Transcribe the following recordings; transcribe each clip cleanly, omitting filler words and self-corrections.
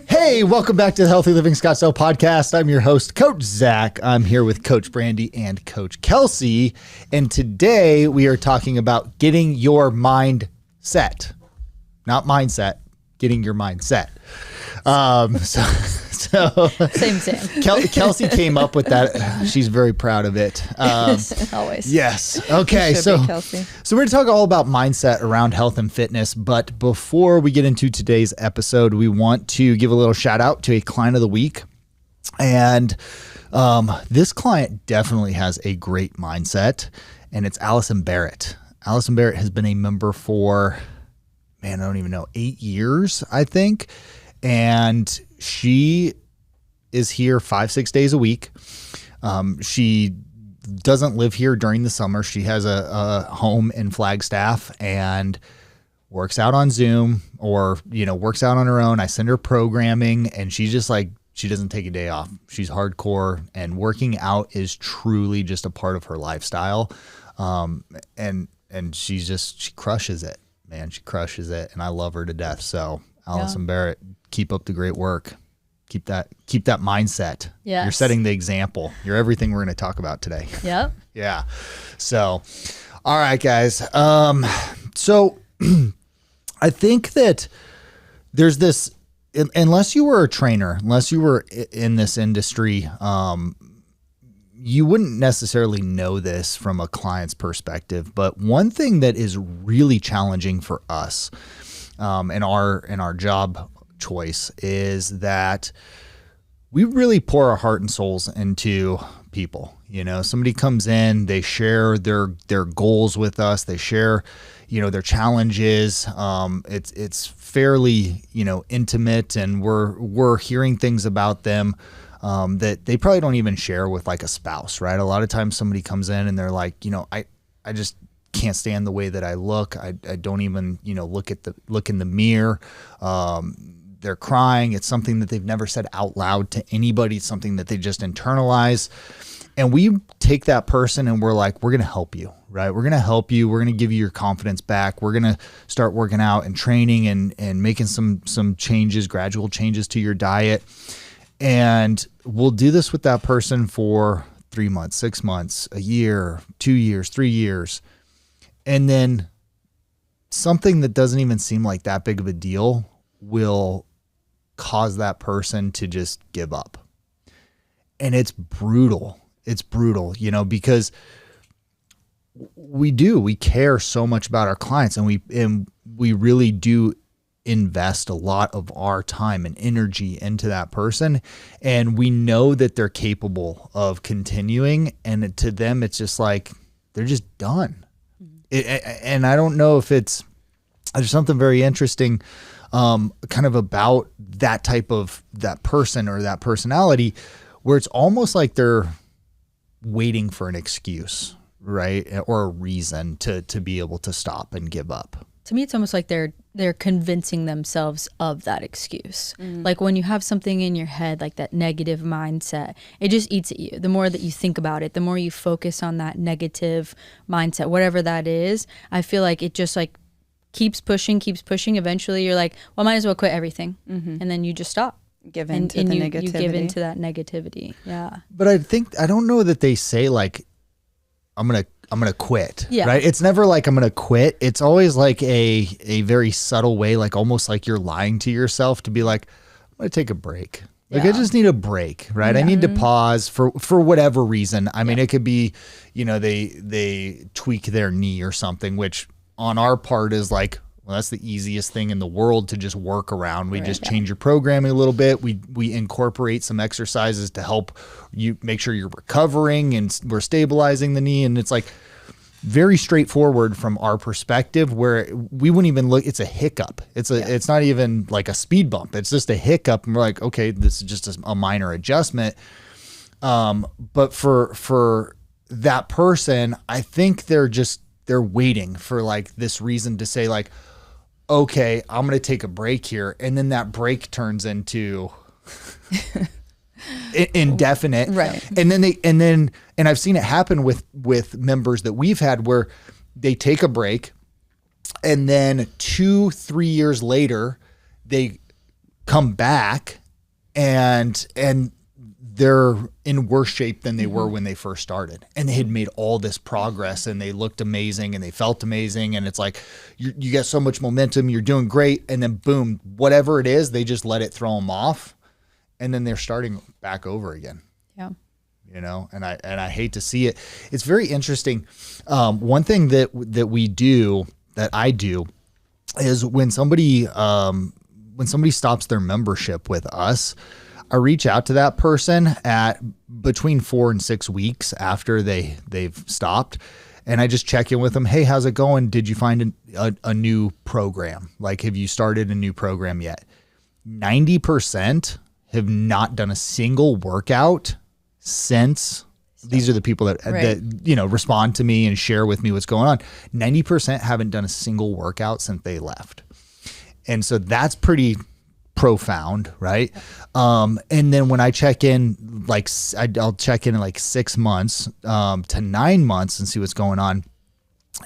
Hey, welcome back to the Healthy Living Scottsdale podcast. I'm your host, Coach Zach. I'm here with Coach Brandy and Coach Kelsey. And today we are talking about getting your mind set. Not mindset, getting your mind set. Same. Kelsey came up with that. She's very proud of it. Always. Yes. Okay. So we're going to talk all about mindset around health and fitness. But before we get into today's episode, we want to give a little shout out to a client of the week. And this client definitely has a great mindset, and it's Allison Barrett. Allison Barrett has been a member for, I don't even know, 8 years, I think. And she is here 5-6 days a week. She doesn't live here during the summer. She has a home in Flagstaff and works out on Zoom or, works out on her own. I send her programming and she's just like, she doesn't take a day off. She's hardcore, and working out is truly just a part of her lifestyle. And she crushes it, man. She crushes it. And I love her to death. So Allison Barrett, keep up the great work. Keep that mindset. Yes. You're setting the example. You're everything we're going to talk about today. Yep. Yeah. So, all right, guys. So I think that there's this, unless you were a trainer, unless you were in this industry, you wouldn't necessarily know this from a client's perspective. But one thing that is really challenging for us in our job choice is that we really pour our heart and souls into people. Somebody comes in, they share their goals with us, they share their challenges. It's fairly intimate, and we're hearing things about them that they probably don't even share with like a spouse, right? A lot of times somebody comes in and they're like, I just can't stand the way that I look. I don't even, look in the mirror. They're crying. It's something that they've never said out loud to anybody. It's something that they just internalize. And we take that person and we're like, we're going to help you, right? We're going to help you. We're going to give you your confidence back. We're going to start working out and training and making some changes, gradual changes to your diet. And we'll do this with that person for 3 months, 6 months, a year, 2 years, 3 years. And then something that doesn't even seem like that big of a deal will cause that person to just give up. And it's brutal. It's brutal, because we care so much about our clients, and we really do invest a lot of our time and energy into that person. And we know that they're capable of continuing. And to them, it's just like, they're just done. And I don't know if there's something very interesting kind of about that person or that personality, where it's almost like they're waiting for an excuse, right? Or a reason to be able to stop and give up. To me, it's almost like they're convincing themselves of that excuse. Like when you have something in your head, like that negative mindset, it just eats at you. The more that you think about it, the more you focus on that negative mindset, whatever that is, I feel like it just like keeps pushing. Eventually you're like, well, I might as well quit everything. And then you just stop. Give in to the negativity. You give into that negativity. Yeah. But I don't know that they say like, I'm going to quit, right? It's never like I'm going to quit. It's always like a very subtle way, like almost like you're lying to yourself to be like, I'm going to take a break. Like I just need a break, right? I need to pause for whatever reason. I mean, it could be, they tweak their knee or something, which on our part is like, well, that's the easiest thing in the world to just work around. We just change your programming a little bit. We incorporate some exercises to help you make sure you're recovering, and we're stabilizing the knee. And it's like very straightforward from our perspective, where we wouldn't even look. It's a hiccup. It's not even like a speed bump. It's just a hiccup. And we're like, okay, this is just a minor adjustment. But for that person, I think they're waiting for like this reason to say like, okay, I'm going to take a break here. And then that break turns into indefinite. Right. And I've seen it happen with members that we've had where they take a break and then 2-3 years later, they come back and they're in worse shape than they were when they first started, and they had made all this progress and they looked amazing and they felt amazing. And it's like, you get so much momentum, you're doing great. And then boom, whatever it is, they just let it throw them off. And then they're starting back over again. Yeah. You know, and I hate to see it. It's very interesting. One thing that I do is when somebody stops their membership with us, I reach out to that person at between 4 and 6 weeks after they've stopped. And I just check in with them. Hey, how's it going? Did you find a new program? Like, have you started a new program yet? 90% have not done a single workout since. These are the people that respond to me and share with me what's going on. 90% haven't done a single workout since they left. And so that's pretty profound, right? And then when I check in, I'll check in like 6 months to 9 months and see what's going on.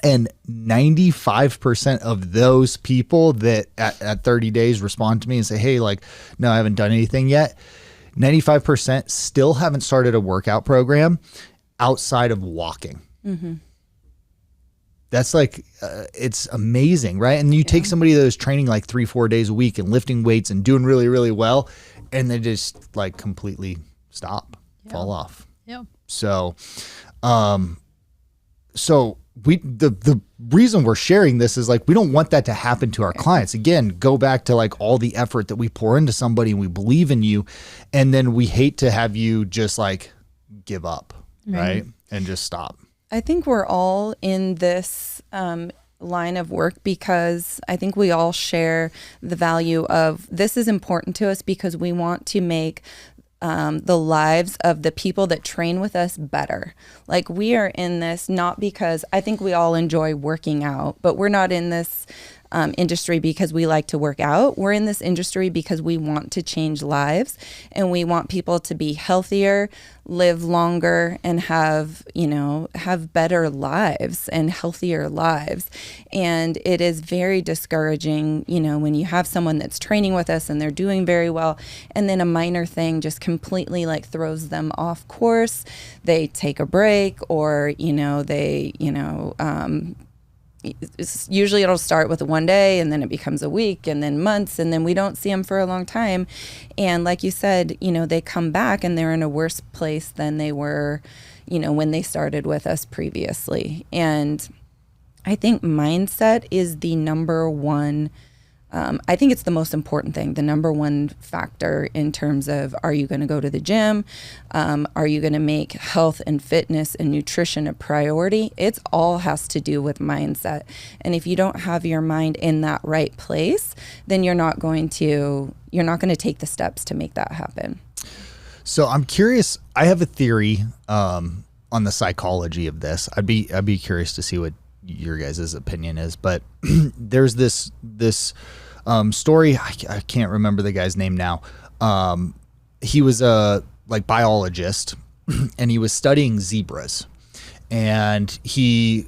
And 95% of those people that at 30 days respond to me and say, hey, like, no, I haven't done anything yet. 95% still haven't started a workout program outside of walking. Mm-hmm. That's like, it's amazing, right? And you take somebody that was training like 3-4 days a week and lifting weights and doing really, really well, and they just like completely stop, fall off. Yeah. So, the reason we're sharing this is like, we don't want that to happen to our clients. Again, go back to like all the effort that we pour into somebody and we believe in you. And then we hate to have you just like give up, right? And just stop. I think we're all in this line of work because I think we all share the value of this is important to us because we want to make the lives of the people that train with us better. Like, we are in this not because I think we all enjoy working out, but we're not in this industry because we like to work out. We're in this industry because we want to change lives, and we want people to be healthier, live longer, and have better lives and healthier lives. And it is very discouraging, when you have someone that's training with us and they're doing very well, and then a minor thing just completely like throws them off course. They take a break, or, usually it'll start with one day and then it becomes a week and then months, and then we don't see them for a long time. And like you said, they come back and they're in a worse place than they were, when they started with us previously. And I think mindset is the number one. I think it's the most important thing, the number one factor in terms of, are you going to go to the gym? Are you going to make health and fitness and nutrition a priority? It's all has to do with mindset. And if you don't have your mind in that right place, then you're not going to take the steps to make that happen. So I'm curious. I have a theory on the psychology of this. I'd be curious to see what your guys' opinion is, but there's this story. I can't remember the guy's name now. He was a biologist and he was studying zebras, and he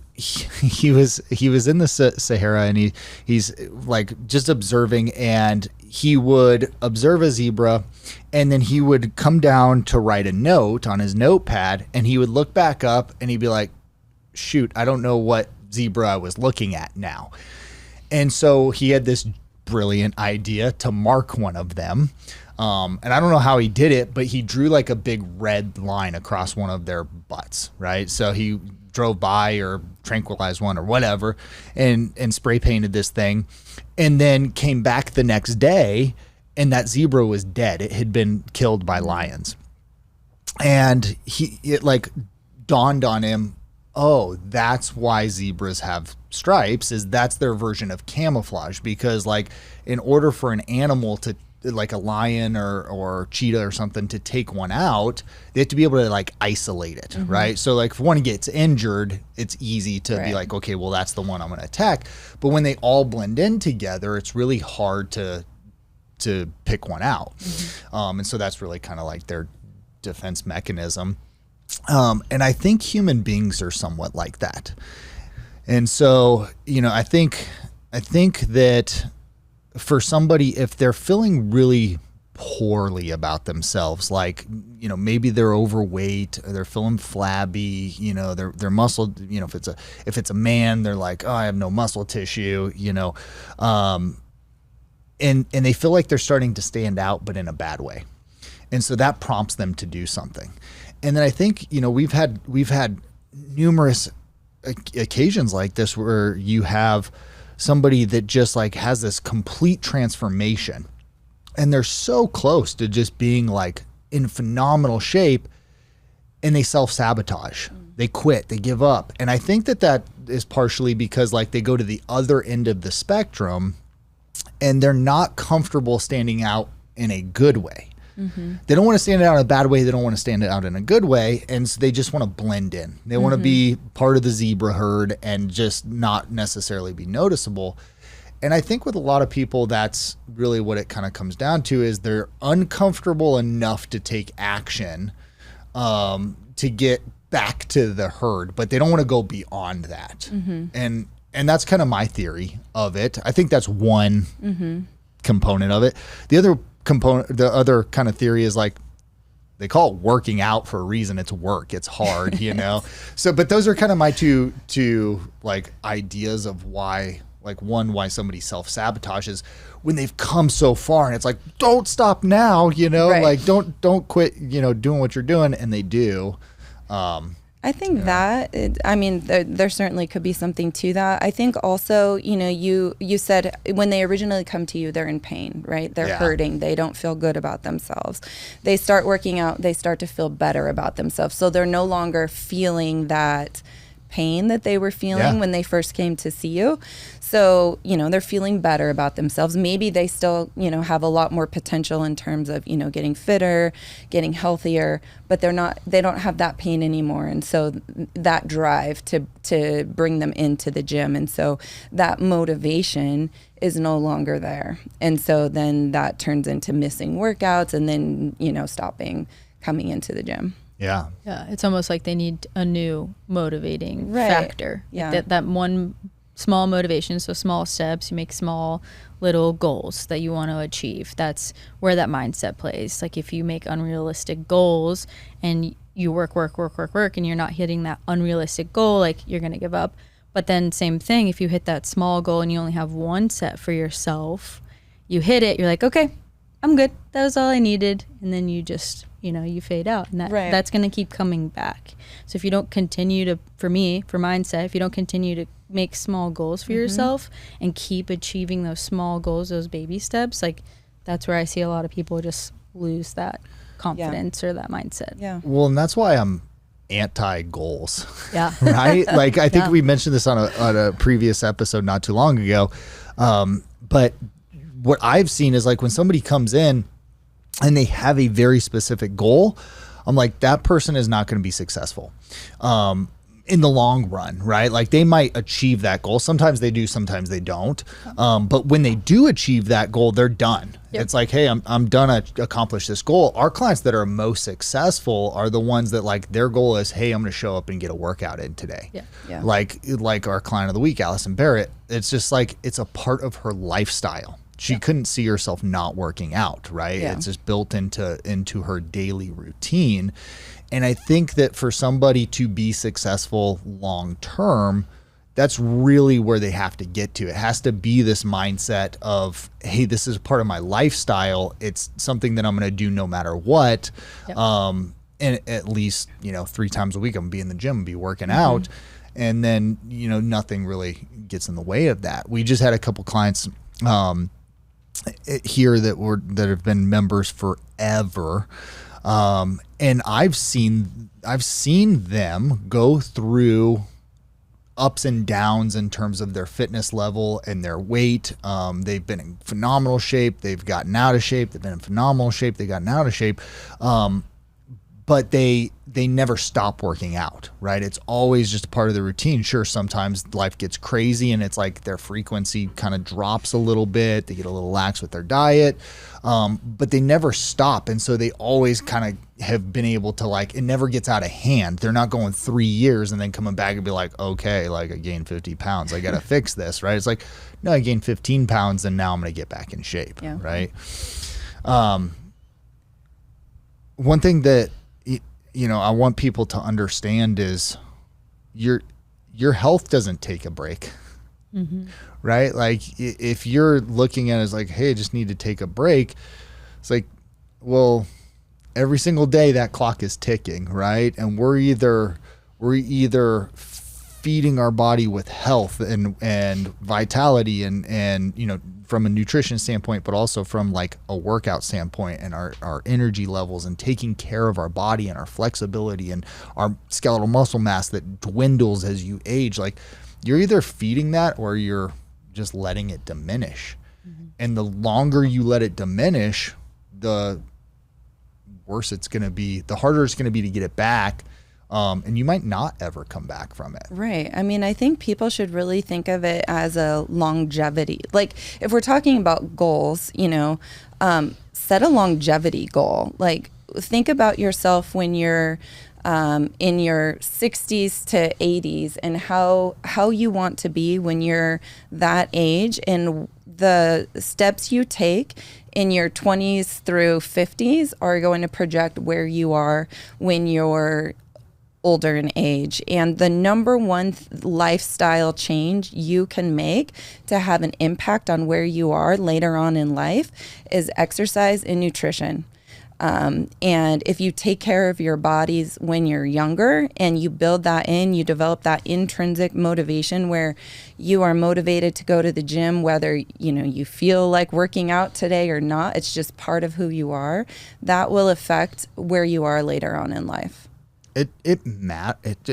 was in the Sahara, and he's like just observing, and he would observe a zebra, and then he would come down to write a note on his notepad, and he would look back up and he'd be like, shoot, I don't know what zebra I was looking at now. And so he had this brilliant idea to mark one of them. And I don't know how he did it, but he drew like a big red line across one of their butts, right? So he drove by or tranquilized one or whatever and spray painted this thing, and then came back the next day, and that zebra was dead. It had been killed by lions. And it like dawned on him, oh, that's why zebras have stripes, is that's their version of camouflage, because like in order for an animal to, like a lion or cheetah or something, to take one out, they have to be able to like isolate it, right? So like if one gets injured, it's easy to be like, okay, well, that's the one I'm going to attack. But when they all blend in together, it's really hard to pick one out. And so that's really kind of like their defense mechanism. And I think human beings are somewhat like that. And so, I think that for somebody, if they're feeling really poorly about themselves, like, you know, maybe they're overweight or they're feeling flabby, you know, their muscle, you know, if it's a man, they're like, oh, I have no muscle tissue, you know, and they feel like they're starting to stand out, but in a bad way. And so that prompts them to do something. And then I think, you know, we've had numerous occasions like this where you have somebody that just like has this complete transformation and they're so close to just being like in phenomenal shape and they self-sabotage. They quit, they give up. And I think that is partially because like they go to the other end of the spectrum and they're not comfortable standing out in a good way. They don't want to stand out in a bad way. They don't want to stand out in a good way. And so they just want to blend in. They want to be part of the zebra herd and just not necessarily be noticeable. And I think with a lot of people, that's really what it kind of comes down to, is they're uncomfortable enough to take action to get back to the herd, but they don't want to go beyond that. And that's kind of my theory of it. I think that's one component of it. The other kind of theory is like, they call it working out for a reason. It's work. It's hard, you know? So, but those are kind of my two like ideas of why, like why somebody self-sabotages when they've come so far, and it's like, don't stop now, you know, like don't quit, you know, doing what you're doing. And they do. I think there certainly could be something to that. I think also, you know, you said when they originally come to you, they're in pain, right? They're hurting. They don't feel good about themselves. They start working out. They start to feel better about themselves. So they're no longer feeling that pain that they were feeling when they first came to see you. So, you know, they're feeling better about themselves. Maybe they still, you know, have a lot more potential in terms of, you know, getting fitter, getting healthier, but they don't have that pain anymore. And so that drive to bring them into the gym. And so that motivation is no longer there. And so then that turns into missing workouts and then, you know, stopping coming into the gym. Yeah, it's almost like they need a new motivating factor. Yeah. That one small motivation, so small steps, you make small little goals that you want to achieve. That's where that mindset plays. Like if you make unrealistic goals and you work and you're not hitting that unrealistic goal, like you're going to give up. But then same thing, if you hit that small goal and you only have one set for yourself, you hit it, you're like, okay, I'm good. That was all I needed. And then you just, you know, you fade out. And that's going to keep coming back. So if you don't continue to, for mindset, if you don't continue to make small goals for yourself and keep achieving those small goals, those baby steps, like that's where I see a lot of people just lose that confidence or that mindset. Yeah. Well, and that's why I'm anti-goals. Yeah. Right? Like I think we mentioned this on a previous episode not too long ago. But what I've seen is like when somebody comes in and they have a very specific goal, I'm like, that person is not going to be successful in the long run, right? Like they might achieve that goal. Sometimes they do, sometimes they don't. But when they do achieve that goal, they're done. Yep. It's like, hey, I'm done to accomplish this goal. Our clients that are most successful are the ones that like their goal is, hey, I'm going to show up and get a workout in today. Yeah. Like our client of the week, Allison Barrett. It's just like, it's a part of her lifestyle. She couldn't see herself not working out, right? Yeah. It's just built into her daily routine. And I think that for somebody to be successful long term, that's really where they have to get to. It has to be this mindset of, hey, this is part of my lifestyle. It's something that I'm going to do no matter what. Yep. And at least, 3 times a week, I'm going to be in the gym, be working out. And then, nothing really gets in the way of that. We just had a couple clients here that have been members forever. And I've seen them go through ups and downs in terms of their fitness level and their weight. They've been in phenomenal shape. They've gotten out of shape. They've been in phenomenal shape. They've gotten out of shape. but they never stop working out, right? It's always just a part of the routine. Sure, sometimes life gets crazy and it's like their frequency kind of drops a little bit. They get a little lax with their diet, but they never stop. And so they always kind of have been able to, like, it never gets out of hand. They're not going 3 years and then coming back and be like, okay, like I gained 50 pounds. I got to fix this, right? It's like, no, I gained 15 pounds and now I'm going to get back in shape, right? One thing that, I want people to understand is your health doesn't take a break, right? Like if you're looking at it as like, hey, I just need to take a break. It's like, well, every single day that clock is ticking, right? And we're either feeding our body with health and vitality and from a nutrition standpoint, but also from like a workout standpoint and our energy levels and taking care of our body and our flexibility and our skeletal muscle mass that dwindles as you age. Like you're either feeding that or you're just letting it diminish. And the longer you let it diminish, the worse it's going to be, the harder it's going to be to get it back. And you might not ever come back from it. Right. I mean, I think people should really think of it as a longevity. Like if we're talking about goals, set a longevity goal. Like think about yourself when you're in your 60s to 80s and how you want to be when you're that age, and the steps you take in your 20s through 50s are going to project where you are when you're older in age. And the number one lifestyle change you can make to have an impact on where you are later on in life is exercise and nutrition. And if you take care of your bodies when you're younger and you build that in, you develop that intrinsic motivation where you are motivated to go to the gym, whether, you feel like working out today or not, it's just part of who you are. That will affect where you are later on in life. It matters.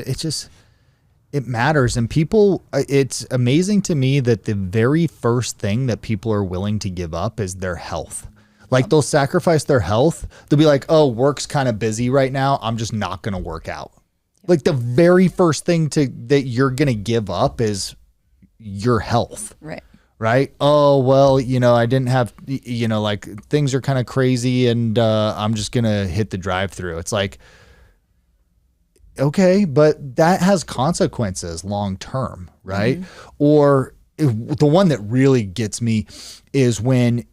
And people, it's amazing to me that the very first thing that people are willing to give up is their health. Like they'll sacrifice their health. They'll be like, oh, work's kind of busy right now, I'm just not going to work out. Like the very first thing that you're going to give up is your health. Right. Oh, well, I didn't have, like things are kind of crazy and I'm just going to hit the drive-through. It's like, okay, but that has consequences long term, right? Or the one that really gets me is when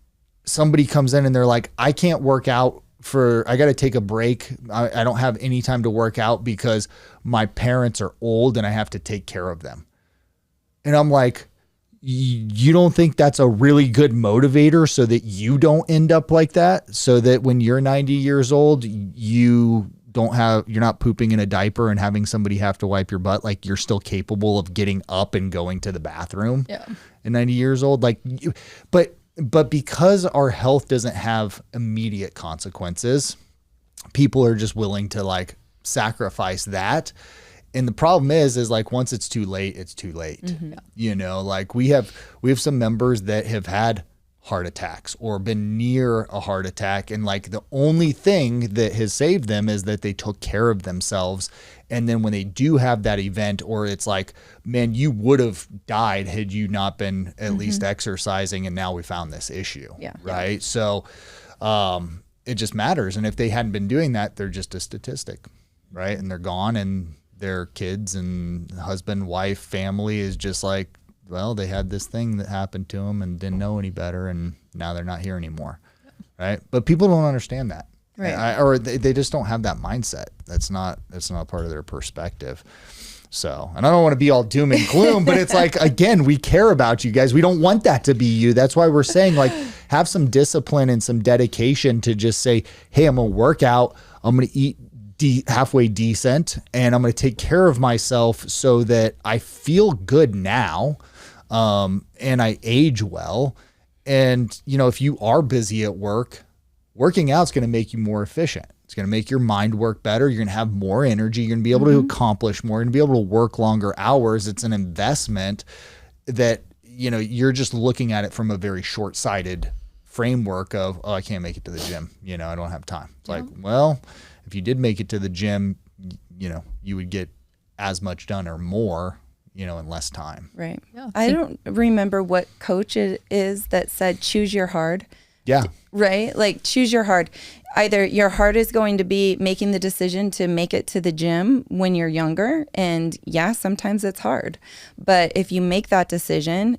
somebody comes in and they're like, I can't work out I got to take a break. I don't have any time to work out because my parents are old and I have to take care of them. And I'm like, you don't think that's a really good motivator so that you don't end up like that? So that when you're 90 years old, you're not pooping in a diaper and having somebody have to wipe your butt. Like you're still capable of getting up and going to the bathroom at 90 years old. Like, but because our health doesn't have immediate consequences, people are just willing to like sacrifice that. And the problem is like, once it's too late, it's too late. Like we have some members that have had heart attacks or been near a heart attack, and like the only thing that has saved them is that they took care of themselves. And then when they do have that event, or it's like, man, you would have died had you not been at least exercising, and now we found this issue, right? So it just matters. And if they hadn't been doing that, they're just a statistic, right? And they're gone, and their kids and husband, wife, family is just like, well, they had this thing that happened to them and didn't know any better, and now they're not here anymore, right? But people don't understand that, right? Or they just don't have that mindset. That's not part of their perspective. So, and I don't want to be all doom and gloom, but it's like, again, we care about you guys. We don't want that to be you. That's why we're saying, like, have some discipline and some dedication to just say, hey, I'm going to work out. I'm going to eat halfway decent, and I'm going to take care of myself so that I feel good now. And I age well. And, if you are busy at work, working out is going to make you more efficient. It's going to make your mind work better. You're going to have more energy. You're going to be able to accomplish more. You're going to be able to work longer hours. It's an investment that, you're just looking at it from a very short-sighted framework of, oh, I can't make it to the gym. You know, I don't have time. It's like, well, if you did make it to the gym, you know, you would get as much done or more, you know, in less time. Right. Yeah. I don't remember what coach it is that said, choose your hard. Yeah. Right? Like, choose your hard. Either your heart is going to be making the decision to make it to the gym when you're younger. And yeah, sometimes it's hard. But if you make that decision,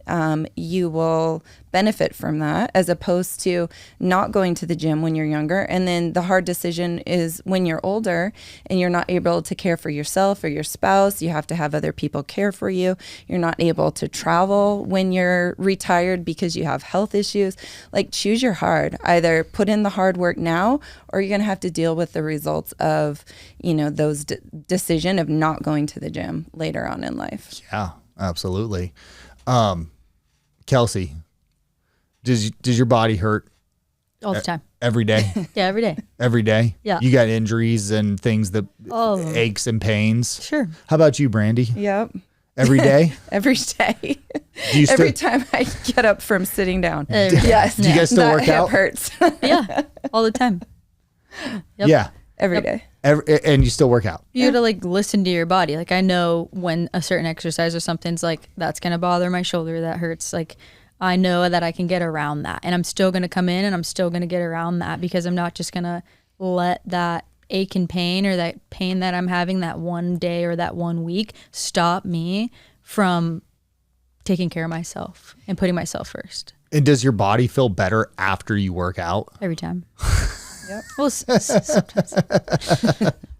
you will benefit from that, as opposed to not going to the gym when you're younger. And then the hard decision is when you're older and you're not able to care for yourself or your spouse. You have to have other people care for you. You're not able to travel when you're retired because you have health issues. Like, choose your hard. Either put in the hard work now, or you're going to have to deal with the results of, you know, those decision of not going to the gym later on in life. Yeah, absolutely. Kelsey, does your body hurt All the time. every day? Yeah, every day. Every day? Yeah. You got injuries and things that aches and pains? Sure. How about you, Brandy? Yep. Every day? Every day. Do you Every time I get up from sitting down. Every day. Yes. Do you guys still that work hip out? hurts. Yeah, all the time. Yep. Yeah. Every day. And you still work out? You gotta like listen to your body. Like, I know when a certain exercise or something's like, that's gonna bother my shoulder, that hurts. Like, I know that I can get around that, and I'm still gonna come in and I'm still gonna get around that, because I'm not just gonna let that ache and pain, or that pain that I'm having that one day or that 1 week, stop me from taking care of myself and putting myself first. And does your body feel better after you work out? Every time. Yep. Well, sometimes.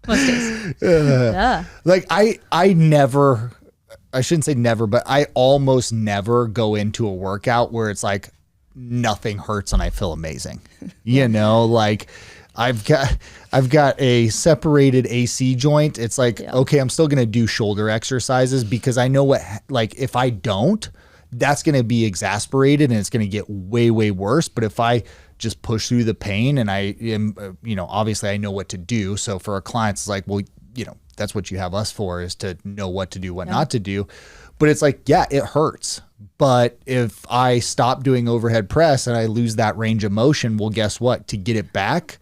Most days. Yeah. Like I shouldn't say never, but I almost never go into a workout where it's like nothing hurts and I feel amazing. You know, like I've got a separated AC joint. It's like, okay, I'm still going to do shoulder exercises because I know like if I don't, that's going to be exasperated and it's going to get way, way worse. But if I just push through the pain and I am, you know, obviously I know what to do. So for our clients, it's like, well, you know, that's what you have us for, is to know what to do, what not to do. But it's like, yeah, it hurts. But if I stop doing overhead press and I lose that range of motion, well, guess what? To get it back,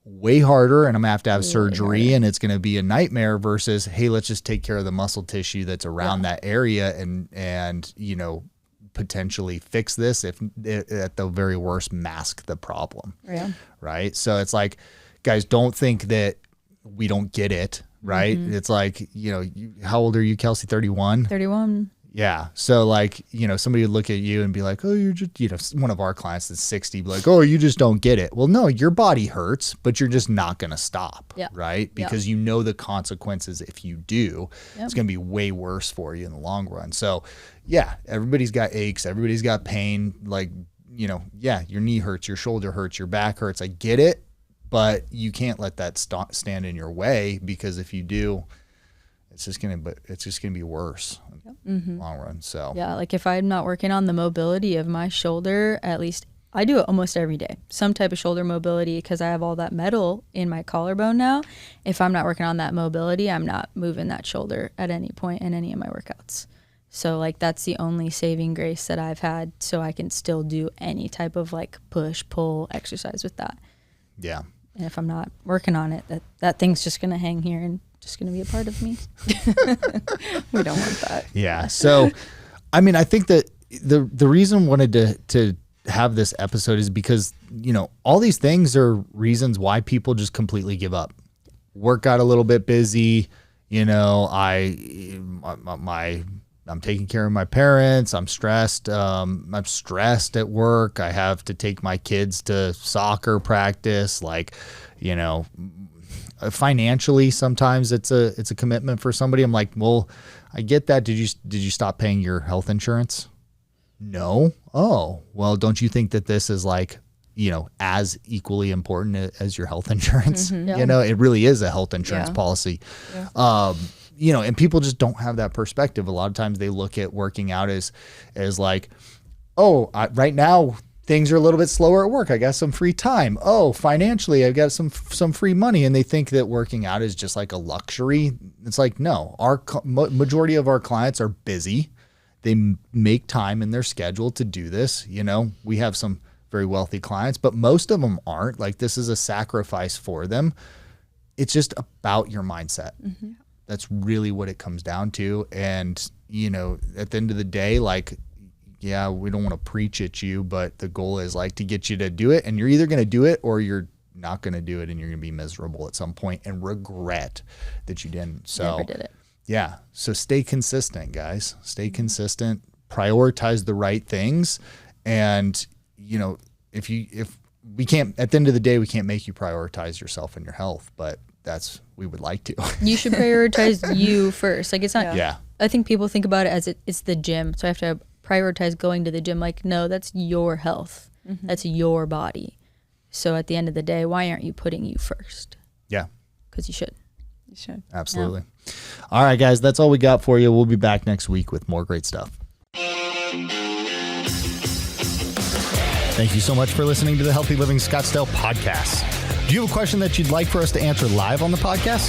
way harder, and I'm gonna have surgery, and it's gonna be a nightmare, versus, hey, let's just take care of the muscle tissue that's around that area and you know, potentially fix this, if at the very worst mask the problem. Yeah. Right. So it's like, guys, don't think that we don't get it. Right. Mm-hmm. It's like, you know, how old are you, Kelsey? 31? 31. Yeah. So like, you know, somebody would look at you and be like, oh, you're just, you know, one of our clients that's 60, be like, oh, you just don't get it. Well, no, your body hurts, but you're just not going to stop. Yeah. Right. Because you know the consequences if you do. It's going to be way worse for you in the long run. So yeah, everybody's got aches. Everybody's got pain. Like, you know, yeah, your knee hurts, your shoulder hurts, your back hurts. I get it, but you can't let that stand in your way, because if you do, it's just gonna be worse in the long run. So yeah, like if I'm not working on the mobility of my shoulder, at least I do it almost every day, some type of shoulder mobility, because I have all that metal in my collarbone now. If I'm not working on that mobility, I'm not moving that shoulder at any point in any of my workouts. So like that's the only saving grace that I've had, so I can still do any type of like push pull exercise with that. Yeah. And if I'm not working on it, that thing's just gonna hang here and just going to be a part of me. We don't want that. Yeah. So, I mean, I think that the reason I wanted to have this episode is because, you know, all these things are reasons why people just completely give up. Work got a little bit busy. You know, I'm taking care of my parents. I'm stressed. I'm stressed at work. I have to take my kids to soccer practice. Like, you know, financially, sometimes it's a commitment for somebody. I'm like, well, I get that. Did you stop paying your health insurance? No. Oh, well, don't you think that this is like, you know, as equally important as your health insurance? Mm-hmm. Yeah. You know, it really is a health insurance policy. Yeah. You know, and people just don't have that perspective. A lot of times they look at working out as like, oh, right now things are a little bit slower at work. I got some free time. Oh, financially, I've got some free money. And they think that working out is just like a luxury. It's like, no, our majority of our clients are busy. They make time in their schedule to do this. You know, we have some very wealthy clients, but most of them aren't. Like, this is a sacrifice for them. It's just about your mindset. That's really what it comes down to. And, you know, at the end of the day, like, yeah, we don't want to preach at you, but the goal is like to get you to do it. And you're either going to do it or you're not going to do it, and you're going to be miserable at some point and regret that you didn't. So Never did it. Yeah. So stay consistent, guys. Stay consistent, prioritize the right things. And, you know, if we can't, at the end of the day, we can't make you prioritize yourself and your health, but we would like to. You should prioritize you first. Like, it's not, Yeah. I think people think about it as it's the gym. So I have to prioritize going to the gym. Like, no, that's your health. That's your body. So at the end of the day, why aren't you putting you first? Yeah. Because you should. You should. Absolutely. Yeah. All right, guys, that's all we got for you. We'll be back next week with more great stuff. Thank you so much for listening to the Healthy Living Scottsdale podcast. Do you have a question that you'd like for us to answer live on the podcast?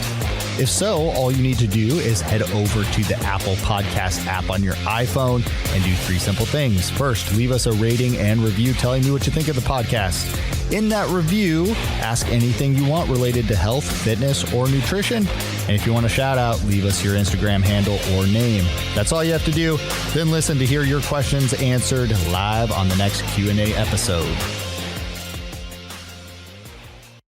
If so, all you need to do is head over to the Apple Podcast app on your iPhone and do 3 simple things. First, leave us a rating and review telling me what you think of the podcast. In that review, ask anything you want related to health, fitness, or nutrition. And if you want a shout out, leave us your Instagram handle or name. That's all you have to do. Then listen to hear your questions answered live on the next Q&A episode.